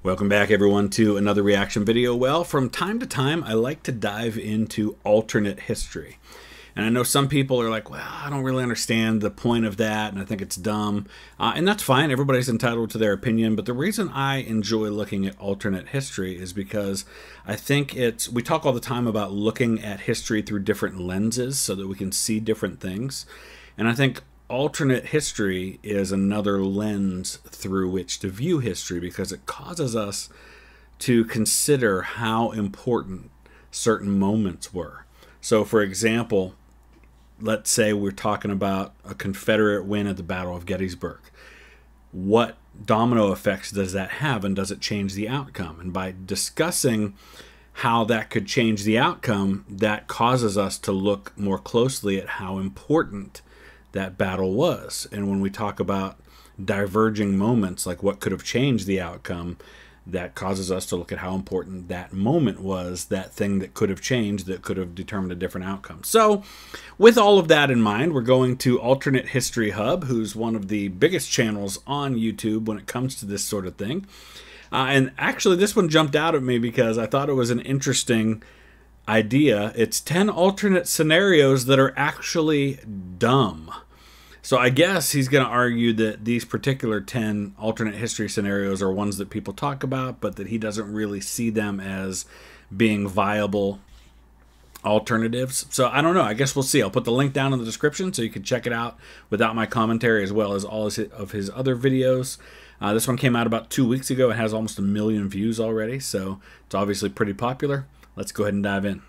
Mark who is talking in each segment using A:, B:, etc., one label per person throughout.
A: Welcome back, everyone, to another reaction video. Well, from time to time, I like to dive into alternate history. And I know some people are like, well, I don't really understand the point of that, and I think it's dumb. And that's fine. Everybody's entitled to their opinion. But the reason I enjoy looking at alternate history is because I think we talk all the time about looking at history through different lenses so that we can see different things. And I think alternate history is another lens through which to view history because it causes us to consider how important certain moments were. So, for example, let's say we're talking about a Confederate win at the Battle of Gettysburg. What domino effects does that have, and does it change the outcome? And by discussing how that could change the outcome, that causes us to look more closely at how important that battle was. And when we talk about diverging moments, like what could have changed the outcome, that causes us to look at how important that moment was, that thing that could have changed, that could have determined a different outcome. So with all of that in mind, we're going to Alternate History Hub, who's one of the biggest channels on YouTube when it comes to this sort of thing. And actually this one jumped out at me because I thought it was an interesting idea. It's 10 alternate scenarios that are actually dumb. So I guess he's going to argue that these particular 10 alternate history scenarios are ones that people talk about, but that he doesn't really see them as being viable alternatives. So I don't know. I guess we'll see. I'll put the link down in the description so you can check it out without my commentary, as well as all of his other videos. This one came out about 2 weeks ago. It has almost 1 million views already, so it's obviously pretty popular. Let's go ahead and dive in.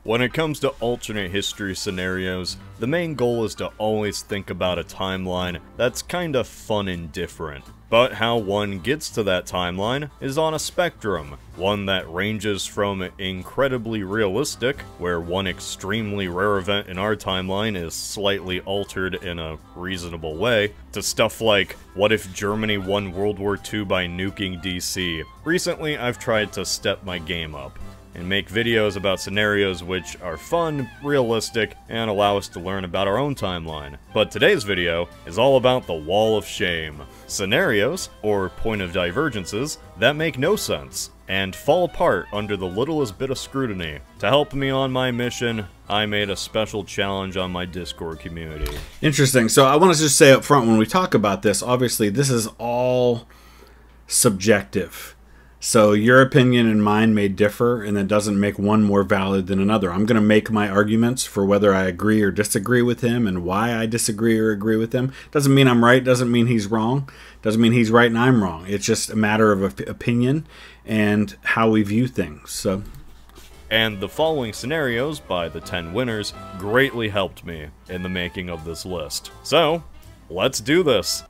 B: When it comes to alternate history scenarios, the main goal is to always think about a timeline that's kinda fun and different. But how one gets to that timeline is on a spectrum, one that ranges from incredibly realistic, where one extremely rare event in our timeline is slightly altered in a reasonable way, to stuff like, what if Germany won World War II by nuking DC? Recently, I've tried to step my game up and make videos about scenarios which are fun, realistic, and allow us to learn about our own timeline. But today's video is all about the Wall of Shame. Scenarios, or point of divergences, that make no sense, and fall apart under the littlest bit of scrutiny. To help me on my mission, I made a special challenge on my Discord community.
A: Interesting. So I want to just say up front, when we talk about this, obviously this is all subjective. So your opinion and mine may differ, and that doesn't make one more valid than another. I'm going to make my arguments for whether I agree or disagree with him and why I disagree or agree with him. Doesn't mean I'm right, doesn't mean he's wrong, doesn't mean he's right and I'm wrong. It's just a matter of opinion and how we view things. So,
B: and the following scenarios by the 10 winners greatly helped me in the making of this list. So, let's do this!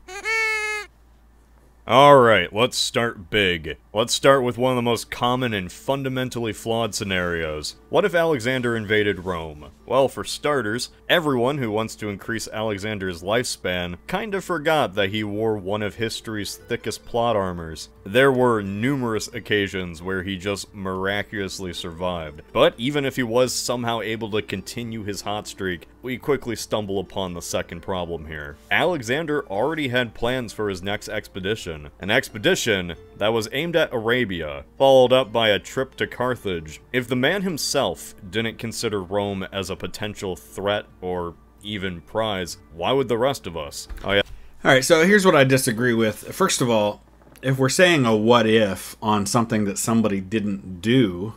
B: Alright, let's start big. Let's start with one of the most common and fundamentally flawed scenarios. What if Alexander invaded Rome? Well, for starters, everyone who wants to increase Alexander's lifespan kinda forgot that he wore one of history's thickest plot armors. There were numerous occasions where he just miraculously survived. But even if he was somehow able to continue his hot streak, we quickly stumble upon the second problem here. Alexander already had plans for his next expedition. An expedition that was aimed at Arabia, followed up by a trip to Carthage. If the man himself didn't consider Rome as a potential threat or even prize, why would the rest of us? Oh yeah.
A: Alright, so here's what I disagree with. First of all, if we're saying a what if on something that somebody didn't do,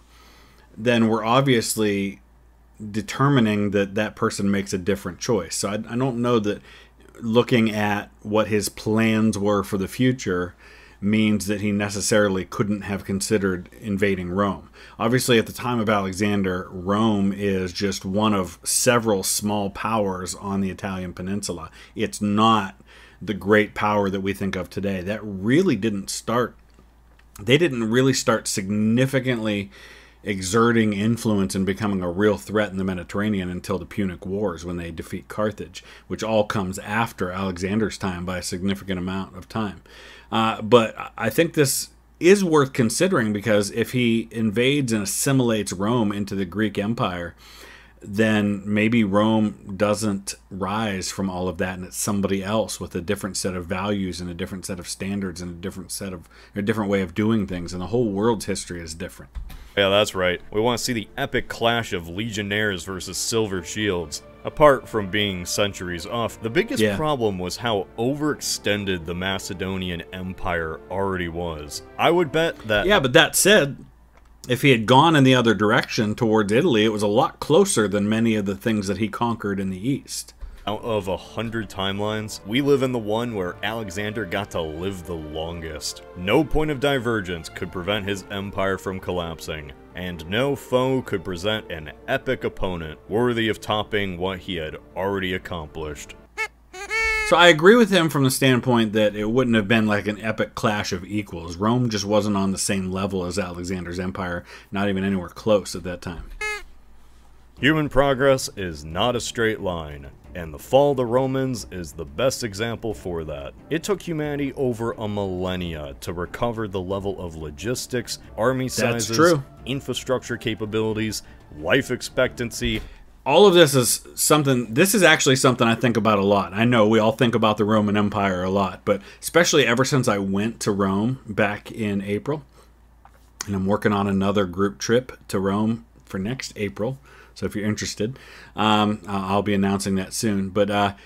A: then we're obviously determining that that person makes a different choice. So I don't know that looking at what his plans were for the future means that he necessarily couldn't have considered invading Rome. Obviously, at the time of Alexander, Rome is just one of several small powers on the Italian peninsula. It's not the great power that we think of today. That really didn't start. They didn't really start significantly exerting influence and becoming a real threat in the Mediterranean until the Punic Wars, when they defeat Carthage, which all comes after Alexander's time by a significant amount of time. But I think this is worth considering, because if he invades and assimilates Rome into the Greek Empire, then maybe Rome doesn't rise from all of that, and it's somebody else with a different set of values and a different set of standards and a different way of doing things, and the whole world's history is different.
B: Yeah, that's right. We want to see the epic clash of legionnaires versus silver shields. Apart from being centuries off, the biggest problem was how overextended the Macedonian Empire already was. I would bet that...
A: Yeah, but that said, if he had gone in the other direction towards Italy, it was a lot closer than many of the things that he conquered in the east.
B: Out of 100 timelines, we live in the one where Alexander got to live the longest. No point of divergence could prevent his empire from collapsing, and no foe could present an epic opponent worthy of topping what he had already accomplished.
A: So I agree with him from the standpoint that it wouldn't have been like an epic clash of equals. Rome just wasn't on the same level as Alexander's empire, not even anywhere close at that time.
B: Human progress is not a straight line, and the fall of the Romans is the best example for that. It took humanity over a millennia to recover the level of logistics, army sizes, infrastructure capabilities, life expectancy.
A: All of this is actually something I think about a lot. I know we all think about the Roman Empire a lot, but especially ever since I went to Rome back in April, and I'm working on another group trip to Rome for next April. So if you're interested, I'll be announcing that soon. But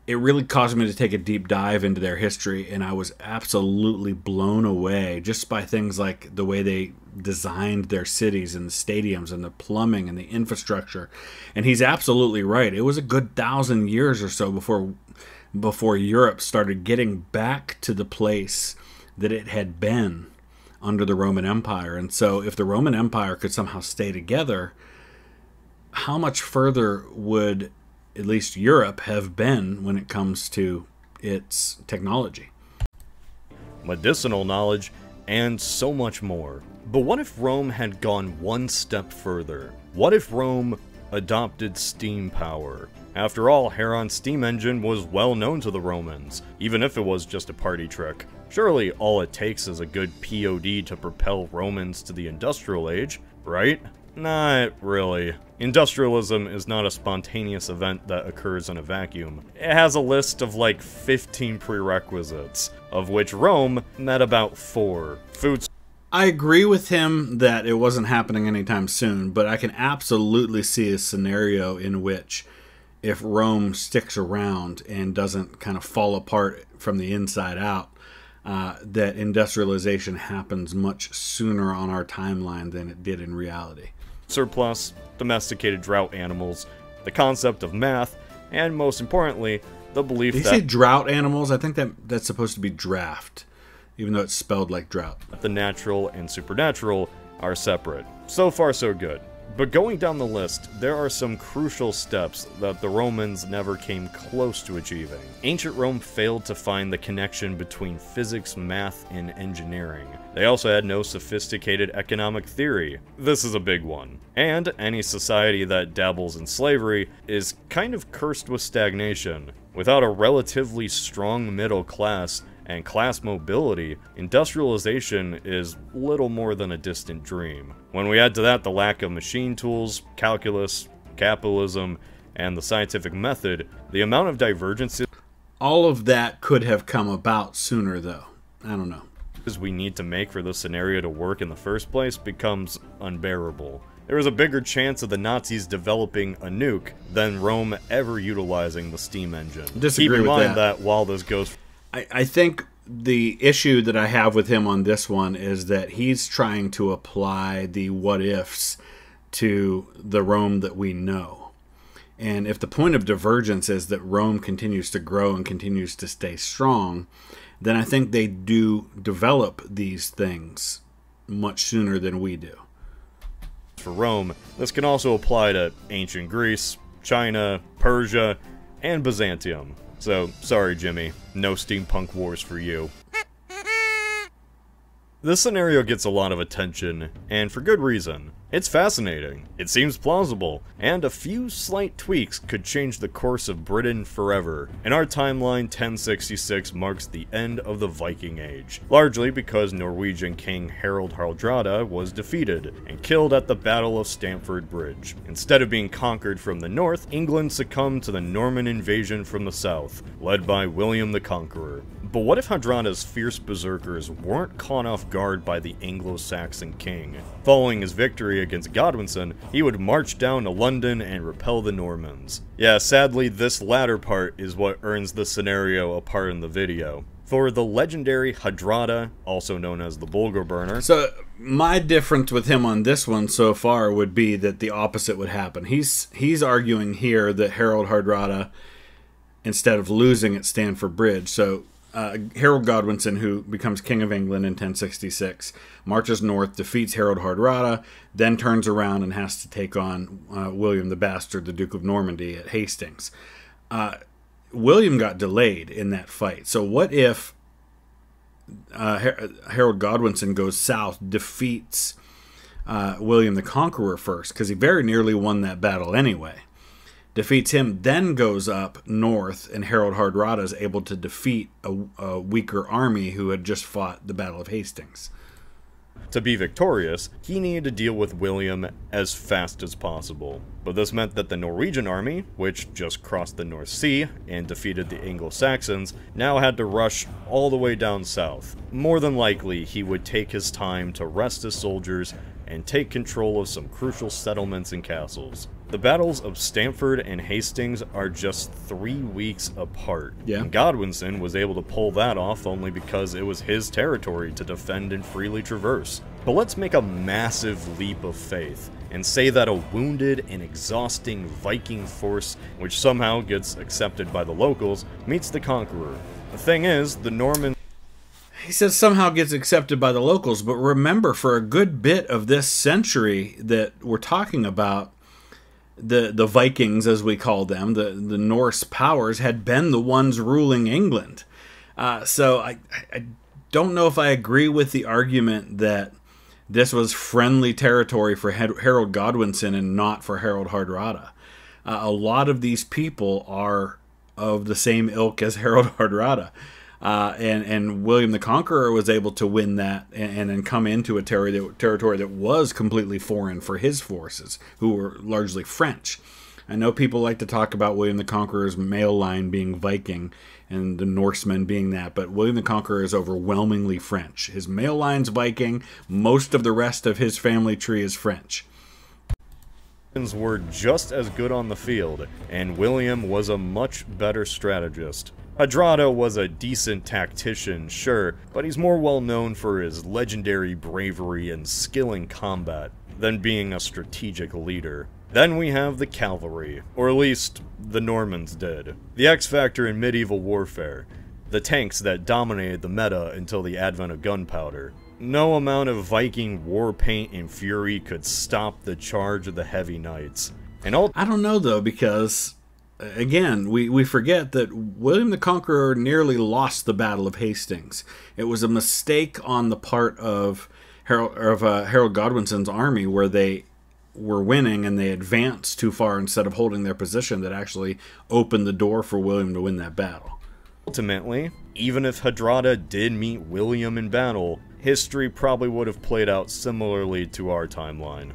A: it really caused me to take a deep dive into their history, and I was absolutely blown away just by things like the way they designed their cities and the stadiums and the plumbing and the infrastructure. And he's absolutely right. It was a good 1,000 years or so before Europe started getting back to the place that it had been under the Roman Empire. And so if the Roman Empire could somehow stay together, how much further would at least Europe have been when it comes to its technology,
B: medicinal knowledge, and so much more? But what if Rome had gone one step further? What if Rome adopted steam power? After all, Heron's steam engine was well known to the Romans, even if it was just a party trick. Surely all it takes is a good POD to propel Romans to the industrial age, right? Not really. Industrialism is not a spontaneous event that occurs in a vacuum. It has a list of like 15 prerequisites, of which Rome met about 4.
A: I agree with him that it wasn't happening anytime soon, but I can absolutely see a scenario in which if Rome sticks around and doesn't kind of fall apart from the inside out, that industrialization happens much sooner on our timeline than it did in reality.
B: Surplus, domesticated drought animals, the concept of math, and most importantly, the belief
A: that... Did you say drought animals? I think that's supposed to be draft, even though it's spelled like drought.
B: The natural and supernatural are separate. So far, so good. But going down the list, there are some crucial steps that the Romans never came close to achieving. Ancient Rome failed to find the connection between physics, math, and engineering. They also had no sophisticated economic theory. This is a big one. And any society that dabbles in slavery is kind of cursed with stagnation. Without a relatively strong middle class and class mobility, industrialization is little more than a distant dream. When we add to that the lack of machine tools, calculus, capitalism, and the scientific method, the amount of divergences...
A: All of that could have come about sooner, though. I don't know.
B: ...we need to make for this scenario to work in the first place becomes unbearable. There was a bigger chance of the Nazis developing a nuke than Rome ever utilizing the steam engine.
A: Disagree with
B: Keep in mind that while this goes...
A: I think the issue that I have with him on this one is that he's trying to apply the what-ifs to the Rome that we know. And if the point of divergence is that Rome continues to grow and continues to stay strong, then I think they do develop these things much sooner than we do.
B: For Rome, this can also apply to ancient Greece, China, Persia, and Byzantium. So, sorry Jimmy, no steampunk wars for you. This scenario gets a lot of attention, and for good reason. It's fascinating, it seems plausible, and a few slight tweaks could change the course of Britain forever. In our timeline, 1066 marks the end of the Viking Age, largely because Norwegian King Harald Hardrada was defeated and killed at the Battle of Stamford Bridge. Instead of being conquered from the north, England succumbed to the Norman invasion from the south, led by William the Conqueror. But what if Hardrada's fierce berserkers weren't caught off guard by the Anglo-Saxon king? Following his victory against Godwinson, he would march down to London and repel the Normans. Yeah, sadly, this latter part is what earns the scenario a part in the video. For the legendary Hardrada, also known as the Bulgar Burner.
A: So, my difference with him on this one so far would be that the opposite would happen. He's arguing here that Harald Hardrada, instead of losing at Stamford Bridge, so Harold Godwinson, who becomes King of England in 1066, marches north, defeats Harold Hardrada, then turns around and has to take on William the Bastard, the Duke of Normandy, at Hastings. William got delayed in that fight. So what if Harold Godwinson goes south, defeats William the Conqueror first, because he very nearly won that battle anyway. Defeats him, then goes up north, and Harold Hardrada is able to defeat a weaker army who had just fought the Battle of Hastings.
B: To be victorious, he needed to deal with William as fast as possible. But this meant that the Norwegian army, which just crossed the North Sea and defeated the Anglo-Saxons, now had to rush all the way down south. More than likely, he would take his time to rest his soldiers and take control of some crucial settlements and castles. The battles of Stamford and Hastings are just 3 weeks apart.
A: Yeah.
B: And Godwinson was able to pull that off only because it was his territory to defend and freely traverse. But let's make a massive leap of faith and say that a wounded and exhausting Viking force, which somehow gets accepted by the locals, meets the conqueror. The thing is, the Normans...
A: He says somehow gets accepted by the locals, but remember, for a good bit of this century that we're talking about, the Vikings, as we call them, the Norse powers, had been the ones ruling England. So I don't know if I agree with the argument that this was friendly territory for Harold Godwinson and not for Harold Hardrada. A lot of these people are of the same ilk as Harold Hardrada. And William the Conqueror was able to win that and then come into a territory that was completely foreign for his forces, who were largely French. I know people like to talk about William the Conqueror's male line being Viking and the Norsemen being that, but William the Conqueror is overwhelmingly French. His male line's Viking, most of the rest of his family tree is French.
B: were just as good on the field, and William was a much better strategist. Hardrada was a decent tactician, sure, but he's more well known for his legendary bravery and skill in combat than being a strategic leader. Then we have the cavalry, or at least the Normans did. The X-factor in medieval warfare. The tanks that dominated the meta until the advent of gunpowder. No amount of Viking war paint and fury could stop the charge of the heavy knights. And
A: I don't know though, because again, we forget that William the Conqueror nearly lost the Battle of Hastings. It was a mistake on the part of Harold Godwinson's army, where they were winning and they advanced too far instead of holding their position, that actually opened the door for William to win that battle.
B: Ultimately, even if Hardrada did meet William in battle, history probably would have played out similarly to our timeline.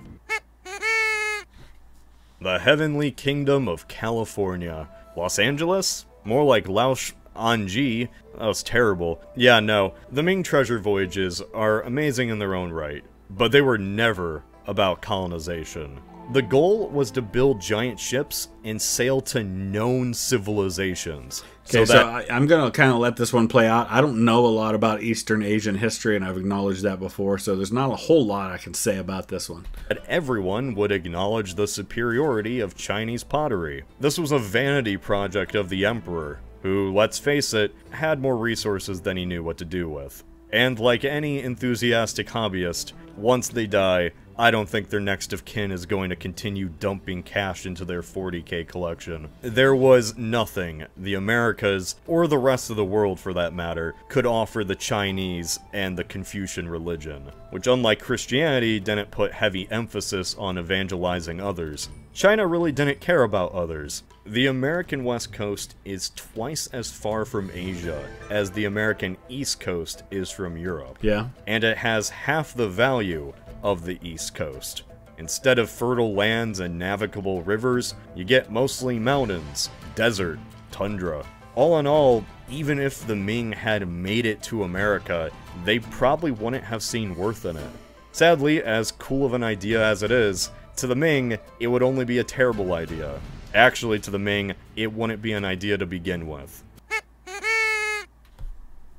B: The Heavenly Kingdom of California. Los Angeles? More like Laos Anji. That was terrible. Yeah, no, the Ming treasure voyages are amazing in their own right, but they were never about colonization. The goal was to build giant ships and sail to known civilizations.
A: Okay, so I'm going to kind of let this one play out. I don't know a lot about Eastern Asian history, and I've acknowledged that before, so there's not a whole lot I can say about this one.
B: That everyone would acknowledge the superiority of Chinese pottery. This was a vanity project of the Emperor, who, let's face it, had more resources than he knew what to do with. And like any enthusiastic hobbyist, once they die, I don't think their next of kin is going to continue dumping cash into their 40K collection. There was nothing the Americas, or the rest of the world for that matter, could offer the Chinese and the Confucian religion, which unlike Christianity didn't put heavy emphasis on evangelizing others. China really didn't care about others. The American West Coast is twice as far from Asia as the American East Coast is from Europe.
A: Yeah.
B: And it has half the value of the East Coast. Instead of fertile lands and navigable rivers, you get mostly mountains, desert, tundra. All in all, even if the Ming had made it to America, they probably wouldn't have seen worth in it. Sadly, as cool of an idea as it is, to the Ming, it would only be a terrible idea. Actually, to the Ming, it wouldn't be an idea to begin with.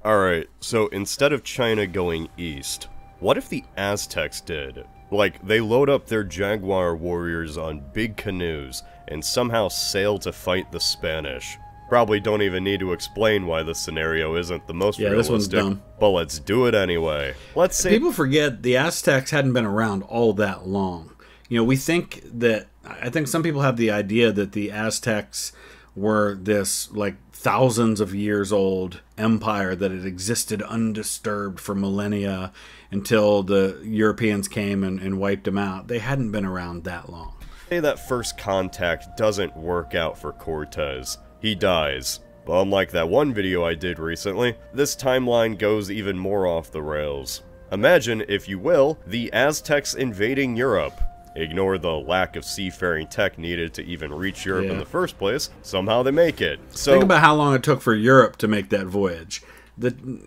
C: Alright, so instead of China going east, what if the Aztecs did? Like, they load up their jaguar warriors on big canoes and somehow sail to fight the Spanish. Probably don't even need to explain why this scenario isn't the most realistic.
A: This one's dumb.
C: But let's do it anyway. Let's say
A: people forget the Aztecs hadn't been around all that long. You know, we think that, I think some people have the idea that the Aztecs were this, like, thousands of years old empire that had existed undisturbed for millennia until the Europeans came and wiped them out. They hadn't been around that long.
C: Say that first contact doesn't work out for Cortez. He dies. But unlike that one video I did recently, this timeline goes even more off the rails. Imagine, if you will, the Aztecs invading Europe. Ignore the lack of seafaring tech needed to even reach Europe in the first place. Somehow they make it. So
A: think about how long it took for Europe to make that voyage.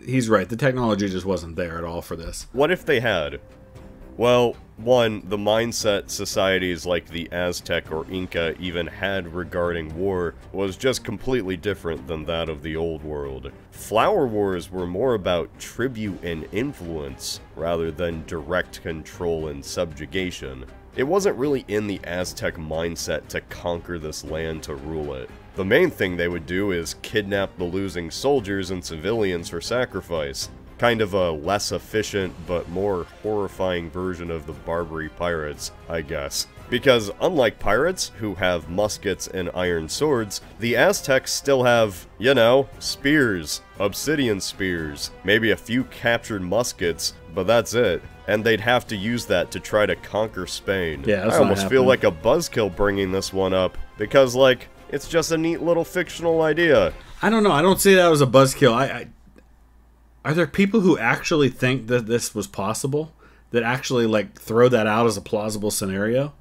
A: He's right, the technology just wasn't there at all for this.
C: What if they had? Well, one, the mindset societies like the Aztec or Inca even had regarding war was just completely different than that of the old world. Flower wars were more about tribute and influence, rather than direct control and subjugation. It wasn't really in the Aztec mindset to conquer this land to rule it. The main thing they would do is kidnap the losing soldiers and civilians for sacrifice. Kind of a less efficient but more horrifying version of the Barbary pirates, I guess. Because unlike pirates, who have muskets and iron swords, the Aztecs still have, you know, spears, obsidian spears, maybe a few captured muskets, but that's it. And they'd have to use that to try to conquer Spain.
A: Yeah, that's
C: I almost
A: not
C: feel
A: happening.
C: like a buzzkill bringing this one up, because, like, it's just a neat little fictional idea.
A: I don't know, I don't see that as a buzzkill. Are there people who actually think that this was possible? That actually, like, throw that out as a plausible scenario?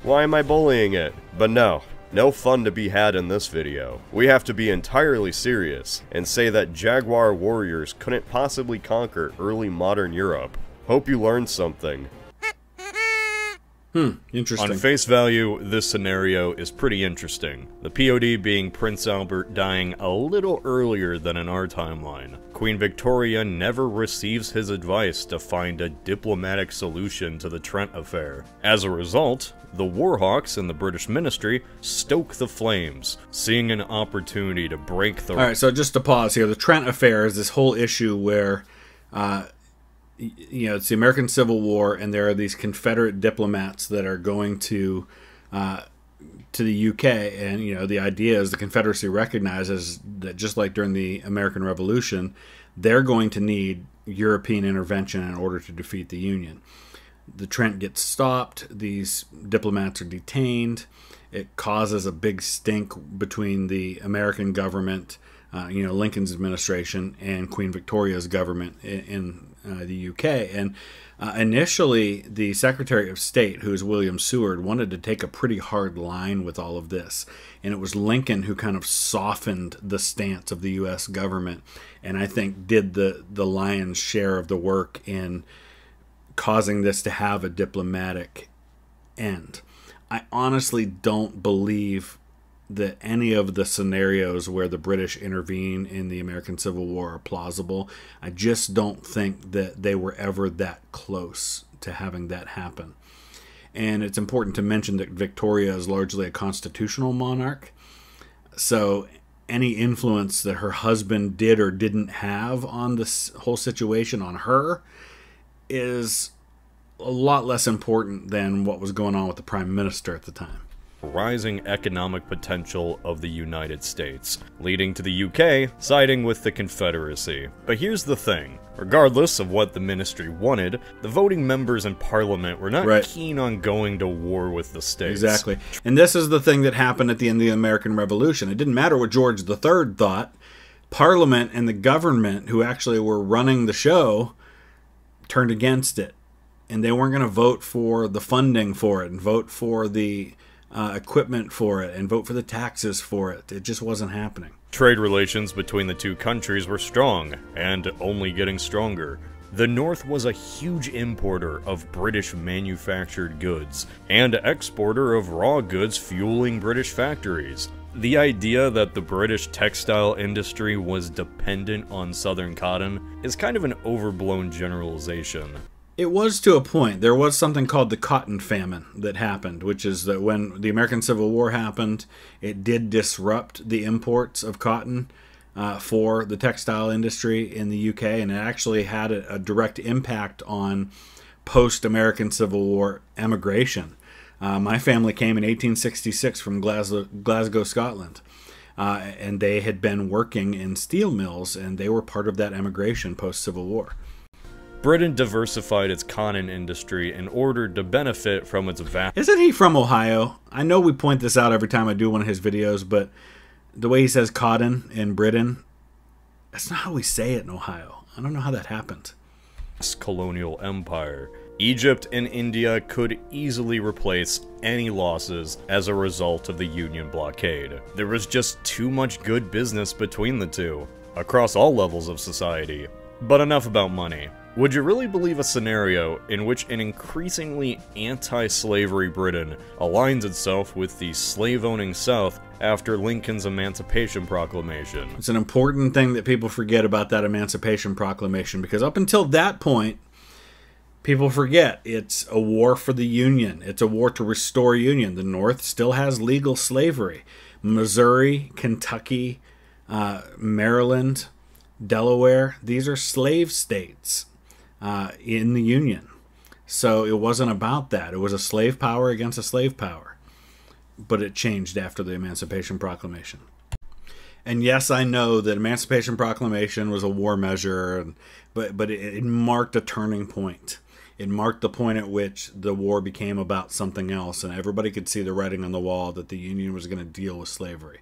C: Why am I bullying it? But no fun to be had in this video. We have to be entirely serious and say that Jaguar warriors couldn't possibly conquer early modern Europe. Hope you learned something.
A: Interesting.
B: On face value, this scenario is pretty interesting. The POD being Prince Albert dying a little earlier than in our timeline. Queen Victoria never receives his advice to find a diplomatic solution to the Trent affair. As a result, the Warhawks and the British ministry stoke the flames, seeing an opportunity to break the...
A: Alright, so just to pause here, the Trent affair is this whole issue where... you know, it's the American Civil War, and there are these Confederate diplomats that are going to the UK, and, you know, the idea is the Confederacy recognizes that just like during the American Revolution, they're going to need European intervention in order to defeat the Union. The Trent gets stopped, these diplomats are detained, it causes a big stink between the American government, you know, Lincoln's administration, and Queen Victoria's government in the UK. And initially, the Secretary of State, who is William Seward, wanted to take a pretty hard line with all of this. And it was Lincoln who kind of softened the stance of the U.S. government, and I think did the lion's share of the work in causing this to have a diplomatic end. I honestly don't believe that any of the scenarios where the British intervene in the American Civil War are plausible. I just don't think that they were ever that close to having that happen. And it's important to mention that Victoria is largely a constitutional monarch. So any influence that her husband did or didn't have on this whole situation on her is a lot less important than what was going on with the Prime Minister at the time.
B: Rising economic potential of the United States, leading to the UK siding with the Confederacy. But here's the thing. Regardless of what the ministry wanted, the voting members in Parliament were not keen on going to war with the states.
A: Exactly. And this is the thing that happened at the end of the American Revolution. It didn't matter what George III thought. Parliament and the government, who actually were running the show, turned against it. And they weren't going to vote for the funding for it and vote for the equipment for it and vote for the taxes for it. It just wasn't happening.
B: Trade relations between the two countries were strong, and only getting stronger. The North was a huge importer of British manufactured goods, and exporter of raw goods fueling British factories. The idea that the British textile industry was dependent on Southern cotton is kind of an overblown generalization.
A: It was to a point. There was something called the cotton famine that happened, which is that when the American Civil War happened, it did disrupt the imports of cotton for the textile industry in the UK, and it actually had a direct impact on post-American Civil War emigration. My family came in 1866 from Glasgow, Scotland, and they had been working in steel mills, and they were part of that emigration post-Civil War.
B: Britain diversified its cotton industry in order to benefit from its vast...
A: Isn't he from Ohio? I know we point this out every time I do one of his videos, but the way he says cotton in Britain, that's not how we say it in Ohio. I don't know how that happened.
B: Colonial empire. Egypt and India could easily replace any losses as a result of the Union blockade. There was just too much good business between the two, across all levels of society. But enough about money. Would you really believe a scenario in which an increasingly anti-slavery Britain aligns itself with the slave-owning South after Lincoln's Emancipation Proclamation?
A: It's an important thing that people forget about that Emancipation Proclamation, because up until that point, people forget it's a war for the Union. It's a war to restore Union. The North still has legal slavery. Missouri, Kentucky, Maryland, Delaware, these are slave states in the Union. So it wasn't about that. It was a slave power against a slave power. But it changed after the Emancipation Proclamation. And yes, I know that Emancipation Proclamation was a war measure, but it marked a turning point. It marked the point at which the war became about something else, and everybody could see the writing on the wall that the Union was going to deal with slavery.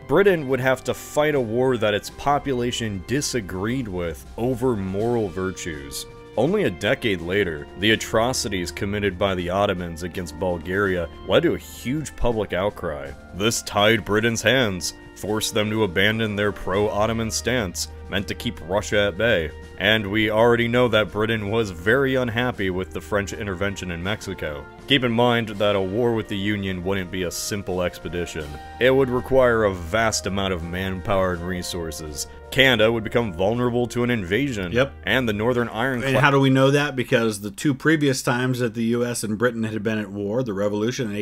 B: Britain would have to fight a war that its population disagreed with over moral virtues. Only a decade later, the atrocities committed by the Ottomans against Bulgaria led to a huge public outcry. This tied Britain's hands, forced them to abandon their pro-Ottoman stance, meant to keep Russia at bay. And we already know that Britain was very unhappy with the French intervention in Mexico. Keep in mind that a war with the Union wouldn't be a simple expedition. It would require a vast amount of manpower and resources. Canada would become vulnerable to an invasion.
A: Yep.
B: And the Northern Ironclad...
A: And how do we know that? Because the two previous times that the U.S. and Britain had been at war, the Revolution and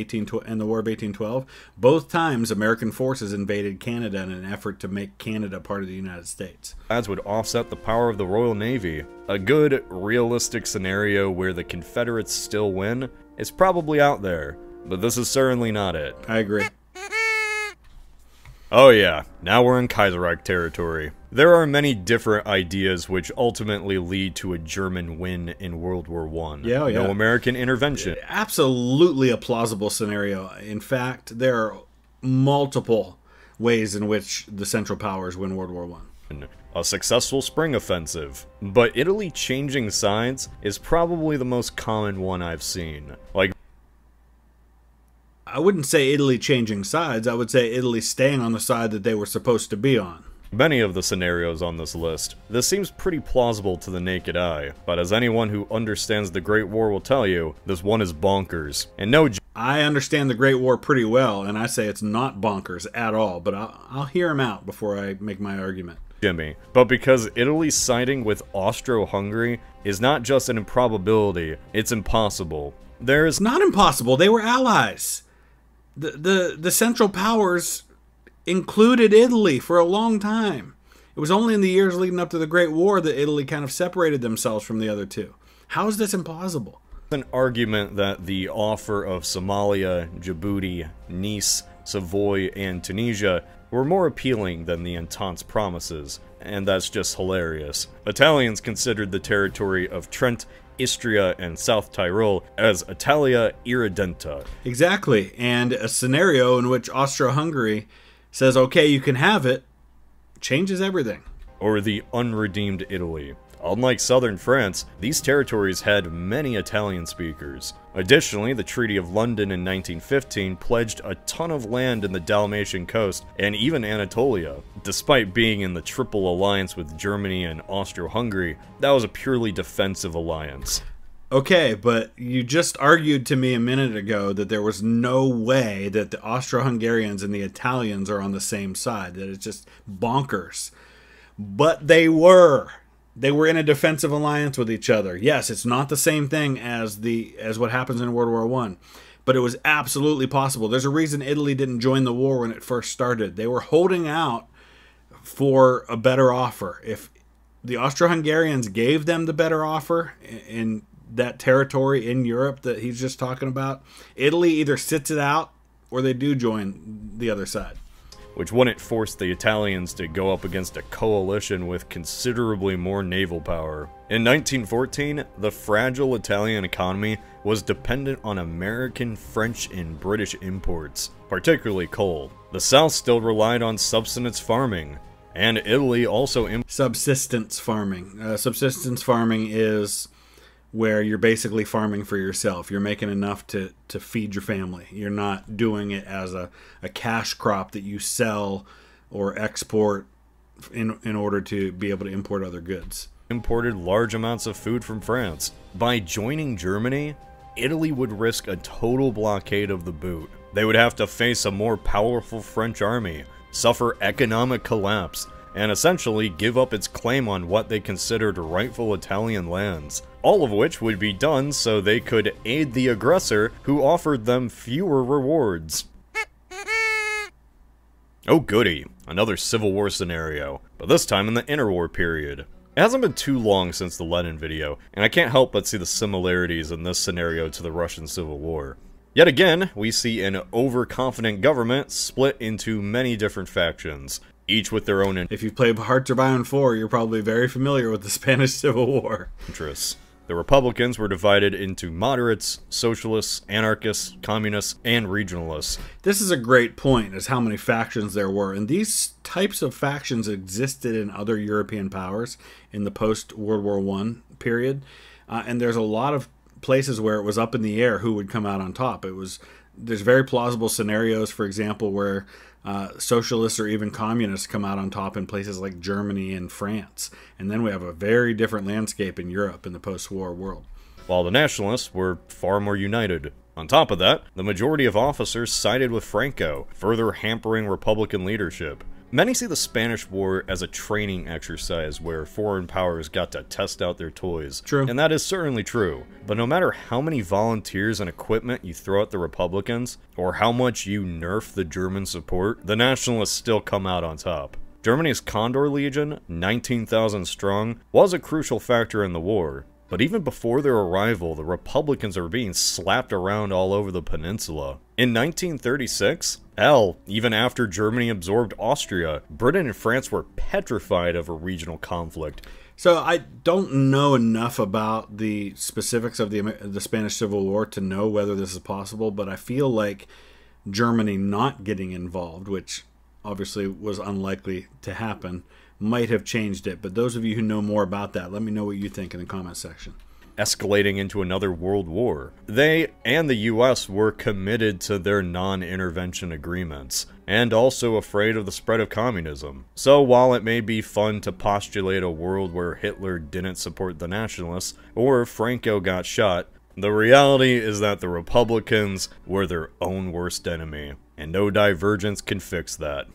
A: the War of 1812, both times American forces invaded Canada in an effort to make Canada part of the United States.
B: Would offset the power of the Royal Navy. A good, realistic scenario where the Confederates still win is probably out there, but this is certainly not it.
A: I agree.
B: Oh yeah, now we're in Kaiserreich territory. There are many different ideas which ultimately lead to a German win in World War I.
A: Yeah,
B: No American intervention.
A: Absolutely a plausible scenario. In fact, there are multiple ways in which the Central Powers win World War I.
B: A successful spring offensive. But Italy changing sides is probably the most common one I've seen.
A: I wouldn't say Italy changing sides. I would say Italy staying on the side that they were supposed to be on.
B: Many of the scenarios on this list. This seems pretty plausible to the naked eye, but as anyone who understands the Great War will tell you, this one is bonkers. And no,
A: I understand the Great War pretty well, and I say it's not bonkers at all, but I'll hear him out before I make my argument.
B: Jimmy. But because Italy siding with Austro-Hungary is not just an improbability, it's impossible.
A: It's not impossible. They were allies. The Central Powers included Italy for a long time. It was only in the years leading up to the Great War that Italy kind of separated themselves from the other two. How is this impossible?
B: An argument that the offer of Somalia, Djibouti, Nice, Savoy, and Tunisia were more appealing than the Entente's promises, and that's just hilarious. Italians considered the territory of Trent, Istria, and South Tyrol as Italia Irredenta.
A: Exactly, and a scenario in which Austro-Hungary says, okay, you can have it, changes everything.
B: Or the unredeemed Italy. Unlike southern France, these territories had many Italian speakers. Additionally, the Treaty of London in 1915 pledged a ton of land in the Dalmatian coast and even Anatolia. Despite being in the Triple Alliance with Germany and Austro-Hungary, that was a purely defensive alliance.
A: Okay, but you just argued to me a minute ago that there was no way that the Austro-Hungarians and the Italians are on the same side, that it's just bonkers. But they were. They were in a defensive alliance with each other. Yes, it's not the same thing as what happens in World War I, but it was absolutely possible. There's a reason Italy didn't join the war when it first started. They were holding out for a better offer. If the Austro-Hungarians gave them the better offer in that territory in Europe that he's just talking about, Italy either sits it out or they do join the other side.
B: Which wouldn't force the Italians to go up against a coalition with considerably more naval power. In 1914, the fragile Italian economy was dependent on American, French, and British imports, particularly coal. The South still relied on subsistence farming, and Italy also
A: subsistence farming. Subsistence farming is where you're basically farming for yourself. You're making enough to feed your family. You're not doing it as a cash crop that you sell or export in order to be able to import other goods.
B: Imported large amounts of food from France. By joining Germany, Italy would risk a total blockade of the boot. They would have to face a more powerful French army, suffer economic collapse, and essentially give up its claim on what they considered rightful Italian lands. All of which would be done so they could aid the aggressor who offered them fewer rewards. Oh goody, another Civil War scenario, but this time in the interwar period. It hasn't been too long since the Lenin video, and I can't help but see the similarities in this scenario to the Russian Civil War. Yet again, we see an overconfident government split into many different factions, each with their own
A: If you've played Hearts of Iron 4, you're probably very familiar with the Spanish Civil War.
B: interests. The Republicans were divided into moderates, socialists, anarchists, communists, and regionalists.
A: This is a great point, is how many factions there were. And these types of factions existed in other European powers in the post-World War I period. And there's a lot of places where it was up in the air who would come out on top. There's very plausible scenarios, for example, where socialists or even communists come out on top in places like Germany and France. And then we have a very different landscape in Europe in the post-war world.
B: While the nationalists were far more united. On top of that, the majority of officers sided with Franco, further hampering Republican leadership. Many see the Spanish War as a training exercise where foreign powers got to test out their toys.
A: True.
B: And that is certainly true. But no matter how many volunteers and equipment you throw at the Republicans, or how much you nerf the German support, the nationalists still come out on top. Germany's Condor Legion, 19,000 strong, was a crucial factor in the war. But even before their arrival, the Republicans are being slapped around all over the peninsula. In 1936, even after Germany absorbed Austria, Britain and France were petrified of a regional conflict.
A: So I don't know enough about the specifics of the Spanish Civil War to know whether this is possible, but I feel like Germany not getting involved, which obviously was unlikely to happen, might have changed it. But those of you who know more about that, let me know what you think in the comment section.
B: Escalating into another world war. They and the US were committed to their non-intervention agreements, and also afraid of the spread of communism. So while it may be fun to postulate a world where Hitler didn't support the nationalists, or Franco got shot, the reality is that the Republicans were their own worst enemy, and no divergence can fix that.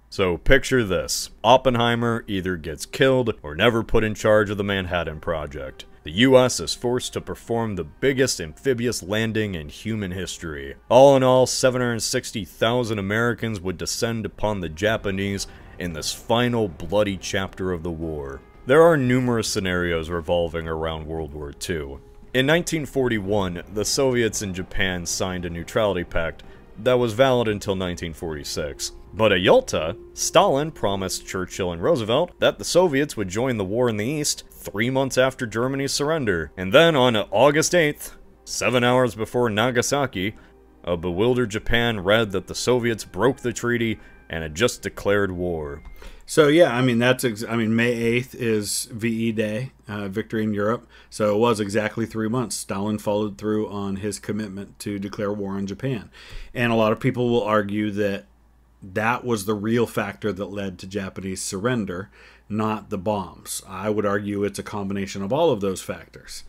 B: So picture this. Oppenheimer either gets killed or never put in charge of the Manhattan Project. The US is forced to perform the biggest amphibious landing in human history. All in all, 760,000 Americans would descend upon the Japanese in this final bloody chapter of the war. There are numerous scenarios revolving around World War II. In 1941, the Soviets and Japan signed a neutrality pact that was valid until 1946. But at Yalta, Stalin promised Churchill and Roosevelt that the Soviets would join the war in the East 3 months after Germany's surrender. And then on August 8th, 7 hours before Nagasaki, a bewildered Japan read that the Soviets broke the treaty and had just declared war.
A: So yeah, I mean May 8th is VE Day, Victory in Europe. So it was exactly 3 months. Stalin followed through on his commitment to declare war on Japan. And a lot of people will argue that that was the real factor that led to Japanese surrender, not the bombs. I would argue it's a combination of all of those factors.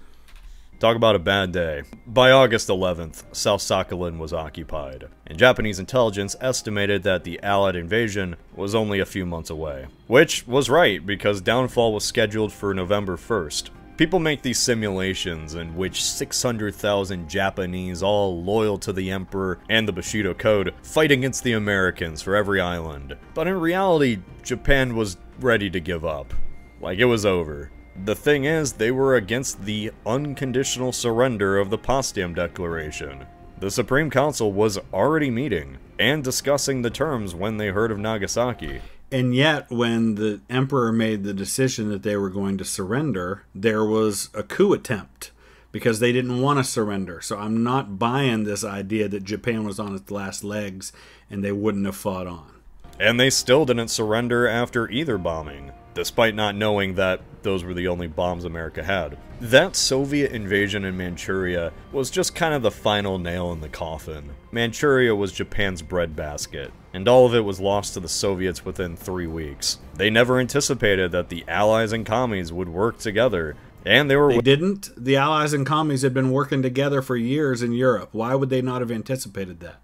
B: Talk about a bad day. By August 11th, South Sakhalin was occupied, and Japanese intelligence estimated that the Allied invasion was only a few months away. Which was right, because downfall was scheduled for November 1st. People make these simulations in which 600,000 Japanese, all loyal to the Emperor and the Bushido Code, fight against the Americans for every island. But in reality, Japan was ready to give up. Like, it was over. The thing is, they were against the unconditional surrender of the Potsdam Declaration. The Supreme Council was already meeting and discussing the terms when they heard of Nagasaki.
A: And yet, when the emperor made the decision that they were going to surrender, there was a coup attempt because they didn't want to surrender. So I'm not buying this idea that Japan was on its last legs and they wouldn't have fought on.
B: And they still didn't surrender after either bombing, despite not knowing that those were the only bombs America had. That Soviet invasion in Manchuria was just kind of the final nail in the coffin. Manchuria was Japan's breadbasket, and all of it was lost to the Soviets within 3 weeks. They never anticipated that the Allies and Commies would work together, and they
A: didn't? The Allies and Commies had been working together for years in Europe. Why would they not have anticipated that?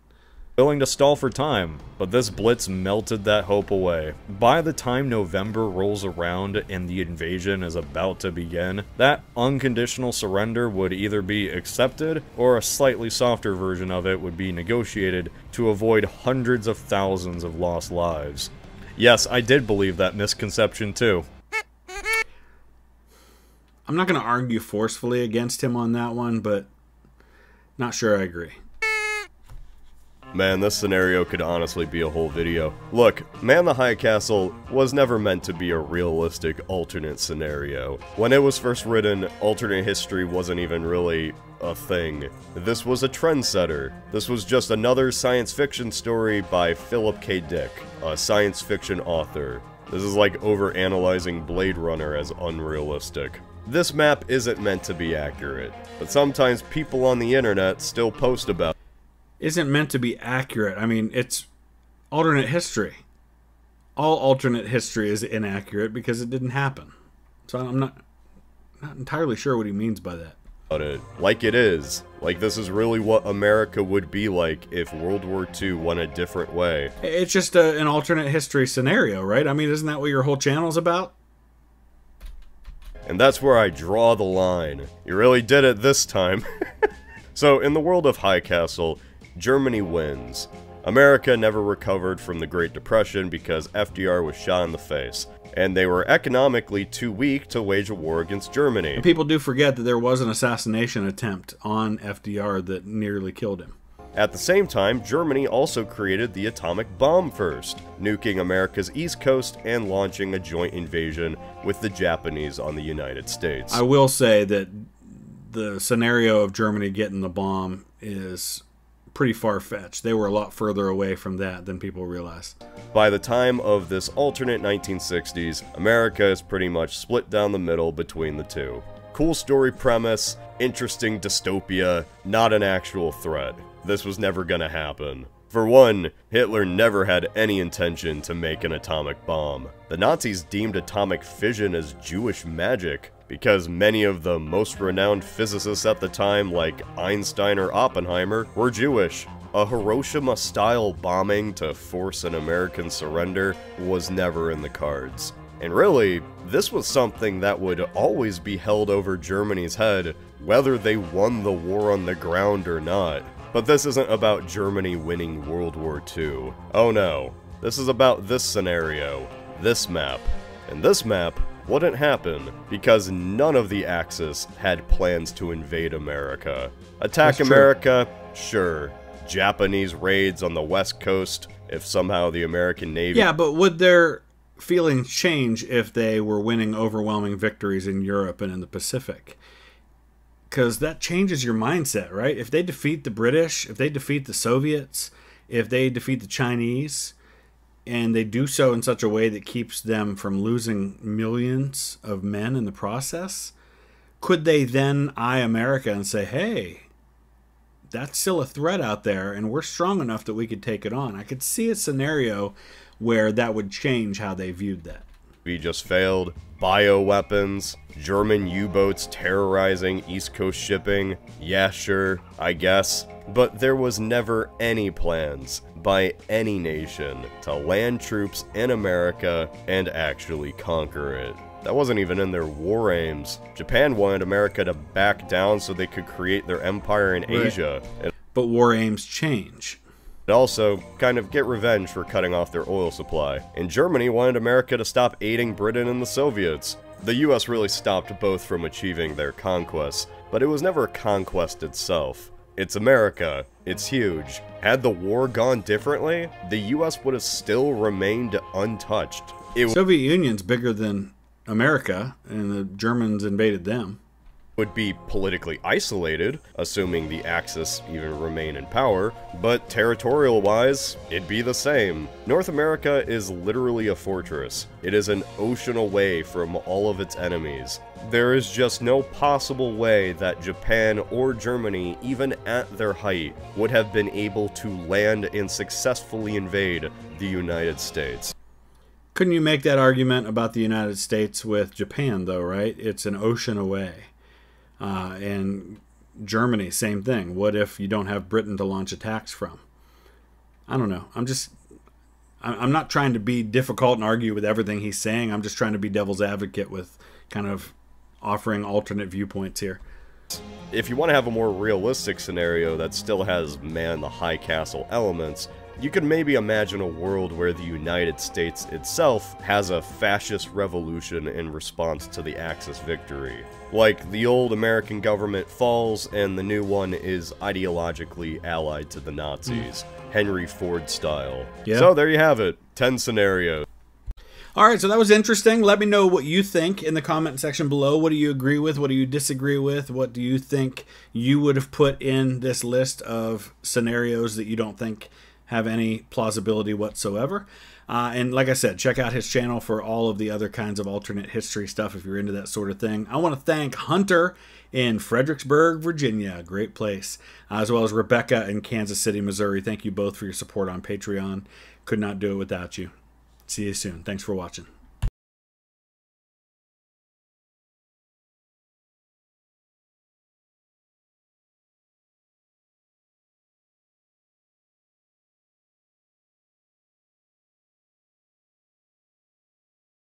B: Willing to stall for time, but this blitz melted that hope away. By the time November rolls around and the invasion is about to begin, that unconditional surrender would either be accepted or a slightly softer version of it would be negotiated to avoid hundreds of thousands of lost lives. Yes, I did believe that misconception too.
A: I'm not going to argue forcefully against him on that one, but not sure I agree.
C: Man, this scenario could honestly be a whole video. Look, Man the High Castle was never meant to be a realistic alternate scenario. When it was first written, alternate history wasn't even really a thing. This was a trendsetter. This was just another science fiction story by Philip K. Dick, a science fiction author. This is like overanalyzing Blade Runner as unrealistic. This map isn't meant to be accurate, but sometimes people on the internet still post about it.
A: Isn't meant to be accurate. I mean, it's alternate history. All alternate history is inaccurate because it didn't happen. So I'm not entirely sure what he means by that.
C: Like it is. Like this is really what America would be like if World War II went a different way.
A: It's just an alternate history scenario, right? I mean, isn't that what your whole channel's about?
C: And that's where I draw the line. You really did it this time. So, in the world of High Castle, Germany wins. America never recovered from the Great Depression because FDR was shot in the face, and they were economically too weak to wage a war against Germany.
A: And people do forget that there was an assassination attempt on FDR that nearly killed him.
C: At the same time, Germany also created the atomic bomb first, nuking America's East Coast and launching a joint invasion with the Japanese on the United States.
A: I will say that the scenario of Germany getting the bomb is pretty far-fetched. They were a lot further away from that than people realize.
C: By the time of this alternate 1960s, America is pretty much split down the middle between the two. Cool story premise, interesting dystopia, not an actual threat. This was never gonna happen. For one, Hitler never had any intention to make an atomic bomb. The Nazis deemed atomic fission as Jewish magic, because many of the most renowned physicists at the time, like Einstein or Oppenheimer, were Jewish. A Hiroshima-style bombing to force an American surrender was never in the cards. And really, this was something that would always be held over Germany's head, whether they won the war on the ground or not. But this isn't about Germany winning World War II. Oh no. This is about this scenario, this map. And this map wouldn't happen because none of the Axis had plans to invade America. Attack America? Sure. Japanese raids on the West Coast, if somehow the American Navy...
A: Yeah, but would their feelings change if they were winning overwhelming victories in Europe and in the Pacific? Because that changes your mindset, right? If they defeat the British, if they defeat the Soviets, if they defeat the Chinese, and they do so in such a way that keeps them from losing millions of men in the process, could they then eye America and say, hey, that's still a threat out there, and we're strong enough that we could take it on? I could see a scenario where that would change how they viewed that.
C: We just failed. Bioweapons, German U-boats terrorizing East Coast shipping. Yeah, sure, I guess. But there was never any plans by any nation to land troops in America and actually conquer it. That wasn't even in their war aims. Japan wanted America to back down so they could create their empire in Asia.
A: But war aims change.
C: And also, kind of get revenge for cutting off their oil supply. And Germany wanted America to stop aiding Britain and the Soviets. The US really stopped both from achieving their conquests, but it was never a conquest itself. It's America. It's huge. Had the war gone differently, the US would have still remained untouched.
A: Soviet Union's bigger than America, and the Germans invaded them.
C: Would be politically isolated, assuming the Axis even remain in power, but territorial-wise, it'd be the same. North America is literally a fortress. It is an ocean away from all of its enemies. There is just no possible way that Japan or Germany, even at their height, would have been able to land and successfully invade the United States.
A: Couldn't you make that argument about the United States with Japan, though, right? It's an ocean away. And Germany, same thing. What if you don't have Britain to launch attacks from? I don't know. I'm not trying to be difficult and argue with everything he's saying. I'm just trying to be devil's advocate with kind of offering alternate viewpoints here.
C: If you want to have a more realistic scenario that still has man the high castle elements, you could maybe imagine a world where the United States itself has a fascist revolution in response to the Axis victory. Like, the old American government falls and the new one is ideologically allied to the Nazis. Henry Ford style.
A: Yeah.
C: So there you have it. 10 scenarios.
A: All right, so that was interesting. Let me know what you think in the comment section below. What do you agree with? What do you disagree with? What do you think you would have put in this list of scenarios that you don't think have any plausibility whatsoever? And like I said, check out his channel for all of the other kinds of alternate history stuff if you're into that sort of thing. I want to thank Hunter in Fredericksburg, Virginia, a great place, as well as Rebecca in Kansas City, Missouri. Thank you both for your support on Patreon. Could not do it without you. See you soon. Thanks for watching.